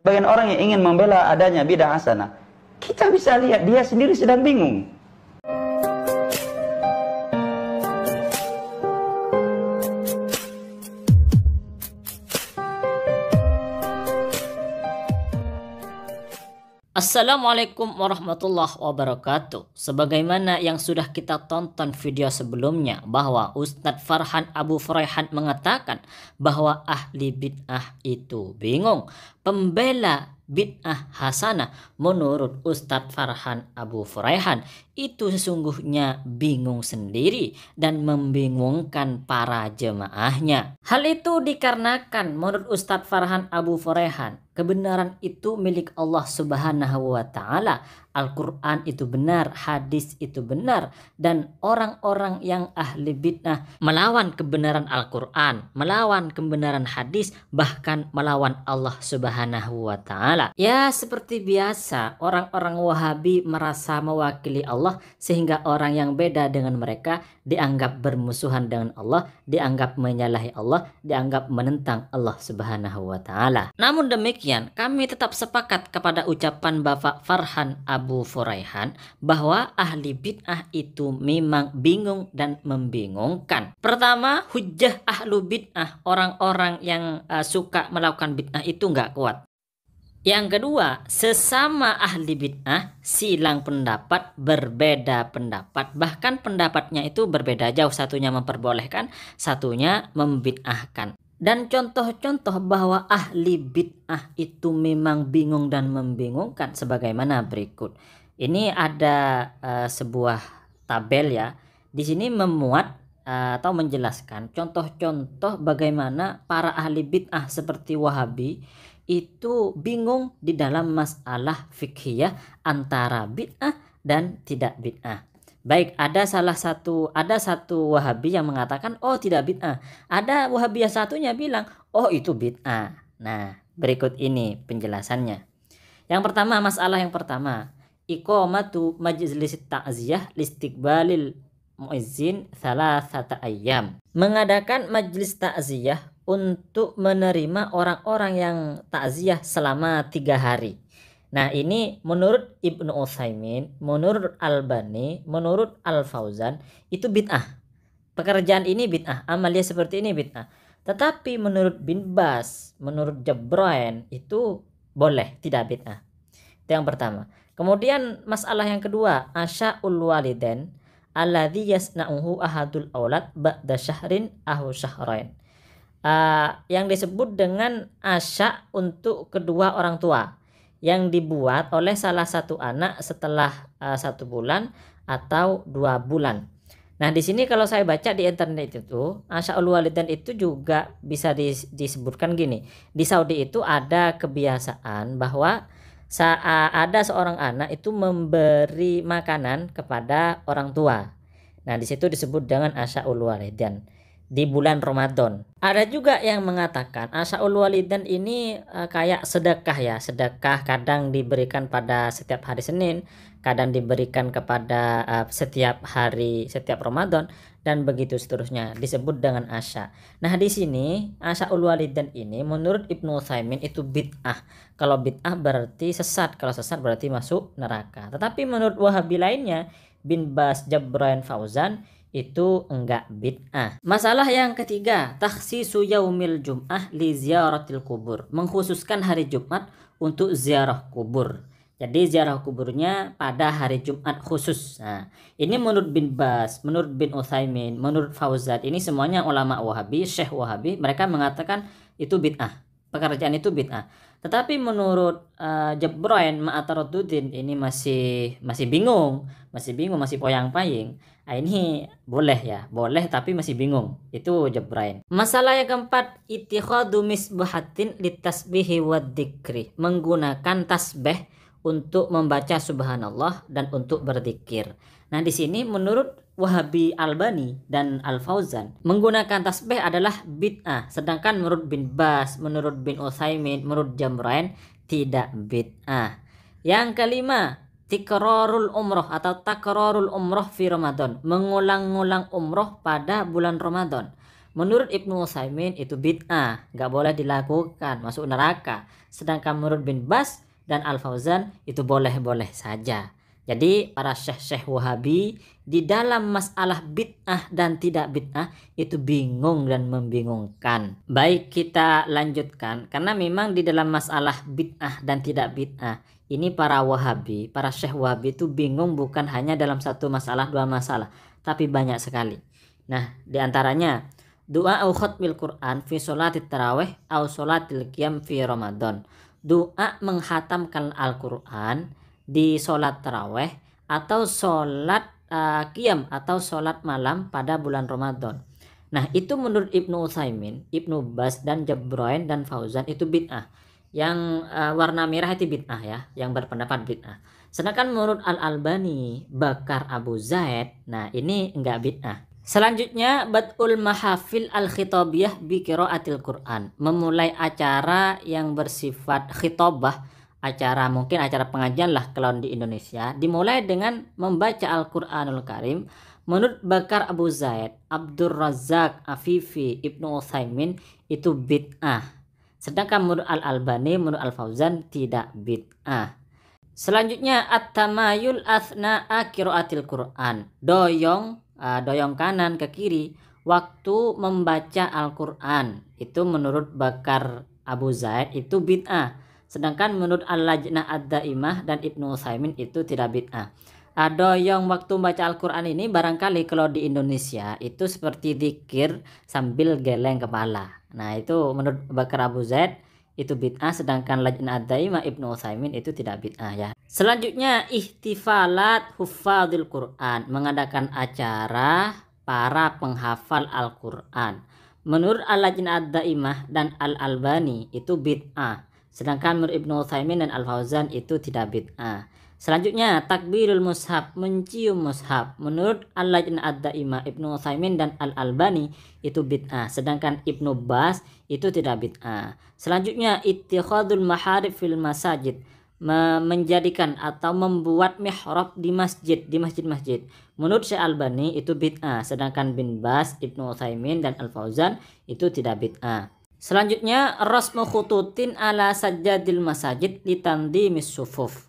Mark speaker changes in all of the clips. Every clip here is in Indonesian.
Speaker 1: Bagian orang yang ingin membela adanya bidah hasanah, kita bisa lihat dia sendiri sedang bingung.
Speaker 2: Assalamualaikum warahmatullahi wabarakatuh. Sebagaimana yang sudah kita tonton video sebelumnya, bahwa Ustadz Farhan Abu Furaihan mengatakan bahwa ahli bid'ah itu bingung. Pembela bid'ah hasanah menurut Ustadz Farhan Abu Furaihan itu sesungguhnya bingung sendiri dan membingungkan para jemaahnya. Hal itu dikarenakan menurut Ustadz Farhan Abu Furaihan, kebenaran itu milik Allah Subhanahu wa Ta'ala. Al-Quran itu benar, hadis itu benar, dan orang-orang yang ahli bid'ah melawan kebenaran Al-Quran, melawan kebenaran hadis, bahkan melawan Allah Subhanahu wa Ta'ala. Ya, seperti biasa, orang-orang Wahabi merasa mewakili Allah, sehingga orang yang beda dengan mereka dianggap bermusuhan dengan Allah, dianggap menyalahi Allah, dianggap menentang Allah Subhanahu wa Ta'ala. Namun demikian, kami tetap sepakat kepada ucapan Bapak Farhan Abu Furaihan bahwa ahli bid'ah itu memang bingung dan membingungkan. Pertama, hujjah ahlu bid'ah, orang-orang yang suka melakukan bid'ah itu nggak kuat. Yang kedua, sesama ahli bid'ah silang pendapat, berbeda pendapat, bahkan pendapatnya itu berbeda jauh, satunya memperbolehkan, satunya membid'ahkan. Dan contoh-contoh bahwa ahli bid'ah itu memang bingung dan membingungkan sebagaimana berikut. Ini ada sebuah tabel ya. Di sini memuat atau menjelaskan contoh-contoh bagaimana para ahli bid'ah seperti Wahabi itu bingung di dalam masalah fikhiyah antara bid'ah dan tidak bid'ah. Baik, ada satu Wahabi yang mengatakan oh tidak bid'ah. Ada Wahabi yang satunya bilang oh itu bid'ah. Nah, berikut ini penjelasannya. Yang pertama, masalah yang pertama, iqamatu majlis ta'ziyah listiqbalil muizzin thalathata ayyam. Mengadakan majlis ta'ziyah untuk menerima orang-orang yang ta'ziyah selama 3 hari. Nah, ini menurut Ibnu Utsaimin, menurut Albani, menurut Al-Fauzan itu bid'ah. Pekerjaan ini bid'ah, amalia seperti ini bid'ah. Tetapi menurut Bin Bas, menurut Jabran itu boleh, tidak bid'ah. Itu yang pertama. Kemudian masalah yang kedua, asya'ul walidain alladzi yasna'uhu ahadul aulad ba'da syahrin aw syahrain. Yang disebut dengan asya untuk kedua orang tua yang dibuat oleh salah satu anak setelah 1 bulan atau 2 bulan. Nah, di sini kalau saya baca di internet itu, asya'ul walidain itu juga bisa disebutkan gini. Di Saudi itu ada kebiasaan bahwa ada seorang anak itu memberi makanan kepada orang tua. Nah, di situ disebut dengan asya'ul walidain di bulan Ramadan. Ada juga yang mengatakan asya'ul walidain ini kayak sedekah ya. Sedekah kadang diberikan pada setiap hari Senin, kadang diberikan kepada setiap hari, setiap Ramadan, dan begitu seterusnya, disebut dengan asya. Nah, di sini asya'ul walidain ini menurut Ibnu Utsaimin itu bid'ah. Kalau bid'ah berarti sesat, kalau sesat berarti masuk neraka. Tetapi menurut Wahabi lainnya, Bin Bas, Jabran, Fauzan, itu enggak bid'ah. Masalah yang ketiga, takhsisu yaumil jum'ah li ziyaratil kubur. Mengkhususkan hari Jumat untuk ziarah kubur. Jadi ziarah kuburnya pada hari Jumat khusus. Nah, ini menurut Bin Bas, menurut Bin Utsaimin, menurut Fauzan, ini semuanya ulama Wahabi, Syekh Wahabi, mereka mengatakan itu bid'ah. Pekerjaan itu bid'ah. Tetapi menurut Jabran Ma'ataruddin ini masih bingung, masih poyang-paying. Nah, ini boleh ya, boleh tapi masih bingung. Itu Jabran. Masalah yang keempat, ittikhadu misbahatin litasbihi wadzikri. Menggunakan tasbih untuk membaca subhanallah dan untuk berzikir. Nah, di sini menurut Wahabi Albani dan Al-Fauzan, menggunakan tasbih adalah bid'ah. Sedangkan menurut Bin Bas, menurut Bin Utsaimin, menurut Jabran tidak bid'ah. Yang kelima, tikrarul umroh atau takrarul umroh fi Ramadan. Mengulang-ulang umroh pada bulan Ramadan. Menurut Ibnu Utsaimin itu bid'ah, nggak boleh dilakukan, masuk neraka. Sedangkan menurut bin Bas dan Al Fauzan itu boleh-boleh saja. Jadi para syekh-syekh Wahabi di dalam masalah bid'ah dan tidak bid'ah itu bingung dan membingungkan. Baik, kita lanjutkan karena memang di dalam masalah bid'ah dan tidak bid'ah ini para Wahabi, para syekh Wahabi itu bingung bukan hanya dalam satu masalah, dua masalah, tapi banyak sekali. Nah, di antaranya doa khatmil Quran fi sholatit tarawih au sholatil qiyam fi Ramadan. Doa menghatamkan Al-Quran di sholat tarawih atau sholat qiyam atau sholat malam pada bulan Ramadan. Nah, itu menurut Ibnu Utsaimin, Ibnu Bas dan Jabroin dan Fauzan itu bid'ah. Yang warna merah itu bid'ah ya, yang berpendapat bid'ah. Sedangkan menurut Al-Albani, Bakar Abu Zaid, nah ini enggak bid'ah. Selanjutnya Bad'ul Mahafil Al-Khitabiyah bi Qiraatil Quran, memulai acara yang bersifat khitabah, acara mungkin acara pengajian lah kalau di Indonesia, dimulai dengan membaca Al-Qur'anul Karim. Menurut Bakar Abu Zaid, Abdur Razzaq, Afifi, Ibnu Utsaimin itu bid'ah. Sedangkan menurut Al-Albani, menurut Al-Fauzan tidak bid'ah. Selanjutnya at-tamayul athna'a qiraatil Quran, doyong kanan ke kiri waktu membaca Al-Quran, itu menurut Bakar Abu Zaid itu bid'ah. Sedangkan menurut Al-Lajnah Ad-Daimah dan Ibnu Utsaimin itu tidak bid'ah. Doyong waktu membaca Al-Quran ini barangkali kalau di Indonesia itu seperti zikir sambil geleng kepala. Nah, itu menurut Bakar Abu Zaid itu bid'ah, sedangkan Lajnah Ad-Daimah Ibnu Utsaimin itu tidak bid'ah ya. Selanjutnya ihtifalat huffadzil Quran, mengadakan acara para penghafal Al-Quran. Menurut Al-Lajnah Ad-Daimah dan Al-Albani itu bid'ah, sedangkan menurut Ibnu Utsaimin dan Al-Fauzan itu tidak bid'ah. Selanjutnya takbirul mushaf, mencium mushaf. Menurut Al-Lajnah Ad-Daimah, Ibnu Utsaimin dan Al-Albani itu bid'ah, sedangkan Ibnu Bas itu tidak bid'ah. Selanjutnya ittikhadul maharib fil masajid, menjadikan atau membuat mihrab di masjid. Menurut Syekh Albani itu bid'ah, sedangkan bin Bas, Ibnu Utsaimin dan Al-Fauzan itu tidak bid'ah. Selanjutnya rasmu khututin ala sajjadil masajid litandimis sufuf,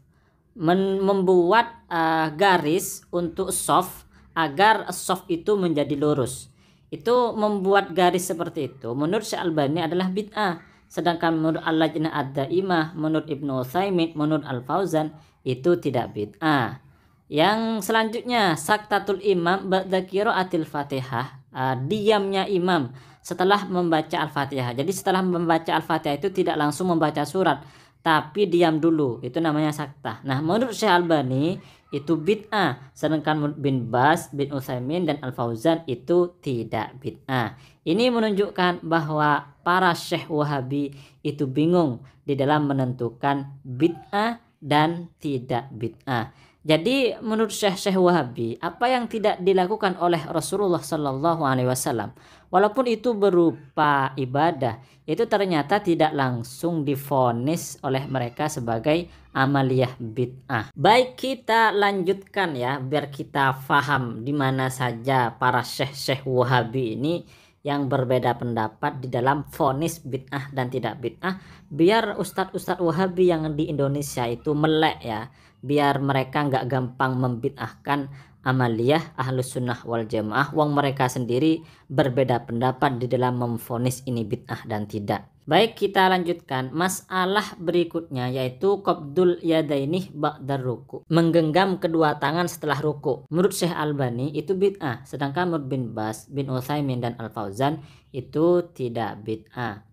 Speaker 2: membuat garis untuk shaf agar shaf itu menjadi lurus. Itu membuat garis seperti itu menurut Syekh Albani adalah bid'ah, sedangkan menurut Al-Lajnah Ad-Daimah, menurut Ibnu Utsaimin, menurut Al-Fauzan itu tidak bid'ah. Yang selanjutnya saktatul imam ba'da qiraatil Fatihah, diamnya imam setelah membaca Al-Fatihah. Jadi setelah membaca Al-Fatihah itu tidak langsung membaca surat, tapi diam dulu, itu namanya saktah. Nah, menurut Syekh Albani itu bid'ah, sedangkan menurut bin Bas, bin Utsaimin dan Al-Fauzan itu tidak bid'ah. Ini menunjukkan bahwa para syekh Wahabi itu bingung di dalam menentukan bid'ah dan tidak bid'ah. Jadi menurut syekh-syekh Wahabi, apa yang tidak dilakukan oleh Rasulullah Sallallahu Alaihi Wasallam, walaupun itu berupa ibadah, itu ternyata tidak langsung divonis oleh mereka sebagai amaliyah bid'ah. Baik, kita lanjutkan ya, biar kita paham di mana saja para syekh-syekh Wahabi ini yang berbeda pendapat di dalam vonis bid'ah dan tidak bid'ah, biar ustadz-ustadz Wahabi yang di Indonesia itu melek ya, biar mereka nggak gampang membid'ahkan amaliyah Ahlus Sunnah wal Jamaah, wong mereka sendiri berbeda pendapat di dalam memvonis ini bid'ah dan tidak. Baik, kita lanjutkan masalah berikutnya, yaitu qabdul yadaini ba'dar ruku, menggenggam kedua tangan setelah ruku. Menurut Syekh Albani itu bid'ah, sedangkan menurut bin Bas, bin Utsaimin dan Al-Fauzan itu tidak bid'ah.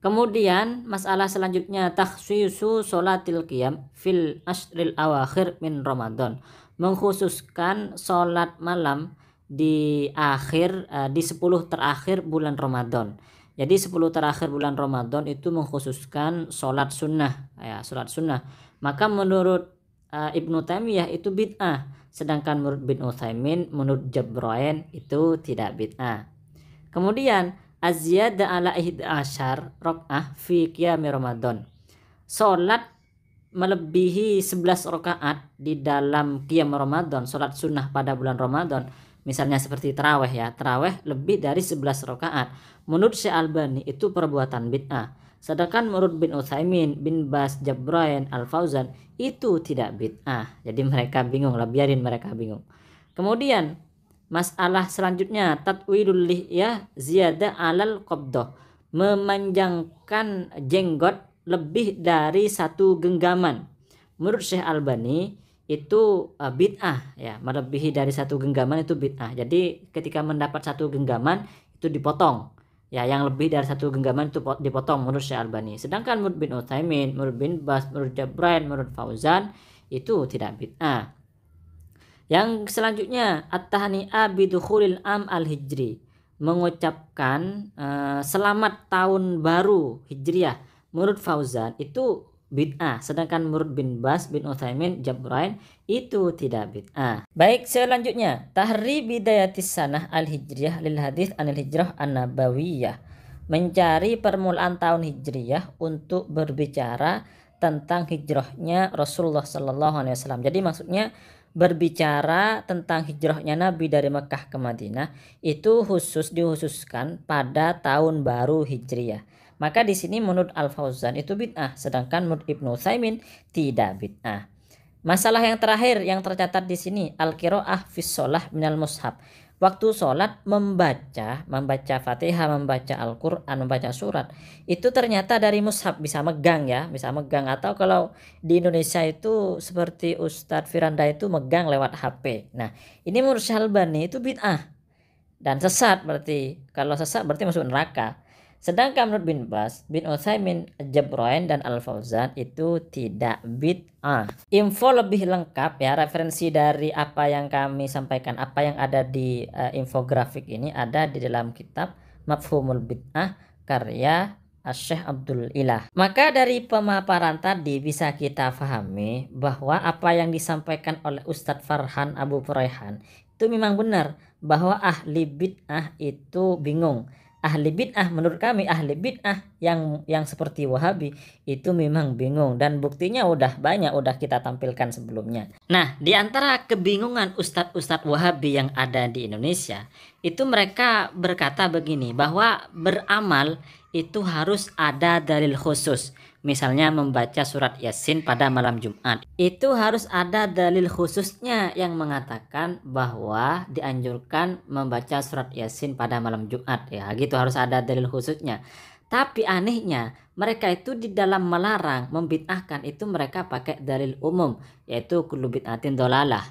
Speaker 2: Kemudian masalah selanjutnya takhsisu sholatil qiyam fil ashril awakhir min Ramadan, mengkhususkan sholat malam di akhir di 10 terakhir bulan Ramadan. Jadi 10 terakhir bulan Ramadan itu mengkhususkan sholat sunnah ya, sholat sunnah. Maka menurut Ibnu Taimiyah itu bid'ah, sedangkan menurut bin Utsaimin, menurut Jabroin itu tidak bid'ah. Kemudian az-ziyadah ala 11 rakaah fi qiyam Ramadan, sholat melebihi 11 rakaat di dalam qiyam Ramadan, sholat sunnah pada bulan Ramadan. Misalnya seperti taraweh ya, taraweh lebih dari 11 rakaat. Menurut Syekh Albani itu perbuatan bid'ah. Sedangkan menurut bin Utsaimin, bin Bas, Jabrain, Al Fauzan itu tidak bid'ah. Jadi mereka bingung lah, biarin mereka bingung. Kemudian masalah selanjutnya tatwilul lihyah ziyada alal qabdah, memanjangkan jenggot lebih dari satu genggaman. Menurut Syekh Albani itu bid'ah ya, melebihi dari satu genggaman itu bid'ah. Jadi ketika mendapat satu genggaman itu dipotong. Ya, yang lebih dari satu genggaman itu dipotong menurut Syekh Albani. Sedangkan menurut bin Utsaimin, menurut bin Bas, menurut Jabrain, menurut Fauzan itu tidak bid'ah. Yang selanjutnya at-tahni'a bidukhulil am al-hijri, mengucapkan selamat tahun baru Hijriah. Menurut Fauzan itu bid'ah, sedangkan menurut bin Bas, bin Utsaimin, Jabrain itu tidak bid'ah. Baik, selanjutnya tahri bidayatis sanah al-hijriyah lil hadits anil hijrah an-nabawiyah, mencari permulaan tahun hijriyah untuk berbicara tentang hijrahnya Rasulullah sallallahu alaihi wasallam. Jadi maksudnya berbicara tentang hijrahnya Nabi dari Mekah ke Madinah itu dihususkan pada tahun baru Hijriyah. Maka di sini menurut Al-Fauzan itu bid'ah, sedangkan menurut Ibnu Utsaimin tidak bid'ah. Masalah yang terakhir yang tercatat di sini al-qiraah fis shalah minal mushaf. Waktu sholat membaca Fatihah, membaca Al-Quran, membaca surat itu ternyata dari mushaf, bisa megang ya, bisa megang. Atau kalau di Indonesia itu seperti Ustadz Firanda itu megang lewat HP. Nah ini menurut Syekh Albani itu bid'ah dan sesat, berarti kalau sesat berarti masuk neraka. Sedangkan menurut bin Bas, bin Utsaimin, Jabrain dan Al Fauzan itu tidak bid'ah. Info lebih lengkap ya, referensi dari apa yang kami sampaikan, apa yang ada di infografik ini ada di dalam kitab Mafhumul Bid'ah karya Syekh Abdul Ilah. Maka dari pemaparan tadi bisa kita pahami bahwa apa yang disampaikan oleh Ustadz Farhan Abu Furaihan itu memang benar, bahwa ahli bid'ah itu bingung. Ahli bid'ah, menurut kami ahli bid'ah yang seperti Wahabi itu memang bingung, dan buktinya udah banyak, udah kita tampilkan sebelumnya. Nah, di antara kebingungan ustadz-ustadz Wahabi yang ada di Indonesia itu mereka berkata begini, bahwa beramal itu harus ada dalil khusus. Misalnya membaca surat Yasin pada malam Jumat, itu harus ada dalil khususnya yang mengatakan bahwa dianjurkan membaca surat Yasin pada malam Jumat ya, gitu, harus ada dalil khususnya. Tapi anehnya mereka itu di dalam melarang, membid'ahkan itu mereka pakai dalil umum, yaitu kullu bid'atin dhalalah.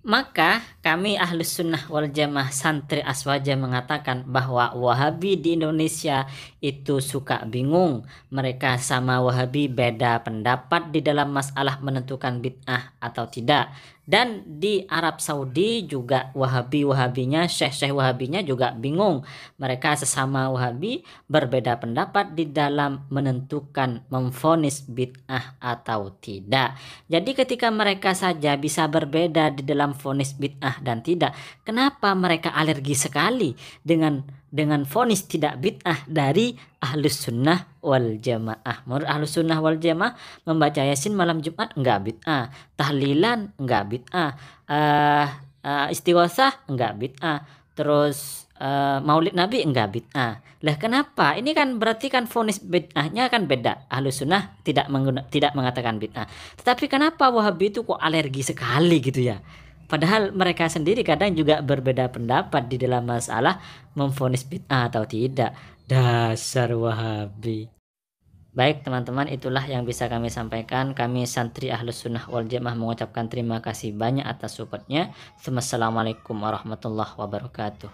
Speaker 2: Maka kami Ahlus Sunnah wal Jamaah santri Aswaja mengatakan bahwa Wahabi di Indonesia itu suka bingung. Mereka sama Wahabi beda pendapat di dalam masalah menentukan bid'ah atau tidak. Dan di Arab Saudi juga Wahabinya, Syekh Wahabinya juga bingung. Mereka sesama Wahabi berbeda pendapat di dalam menentukan memvonis bid'ah atau tidak. Jadi ketika mereka saja bisa berbeda di dalam vonis bid'ah dan tidak, kenapa mereka alergi sekali dengan vonis tidak bid'ah dari Ahlus Sunnah wal Jamaah? Menurut Ahlus Sunnah wal Jamaah membaca Yasin malam Jumat enggak bid'ah, tahlilan enggak bid'ah, istighosah enggak bid'ah, terus Maulid Nabi enggak bid'ah. Lah kenapa? Ini kan berarti kan vonis bid'ahnya kan beda. Ahlus Sunnah tidak mengatakan bid'ah. Tetapi kenapa Wahabi itu kok alergi sekali gitu ya? Padahal mereka sendiri kadang juga berbeda pendapat di dalam masalah memvonis bid'ah atau tidak. Dasar Wahabi. Baik teman-teman, itulah yang bisa kami sampaikan. Kami santri Ahlus Sunnah wal Jamaah mengucapkan terima kasih banyak atas supportnya. Wassalamualaikum warahmatullahi wabarakatuh.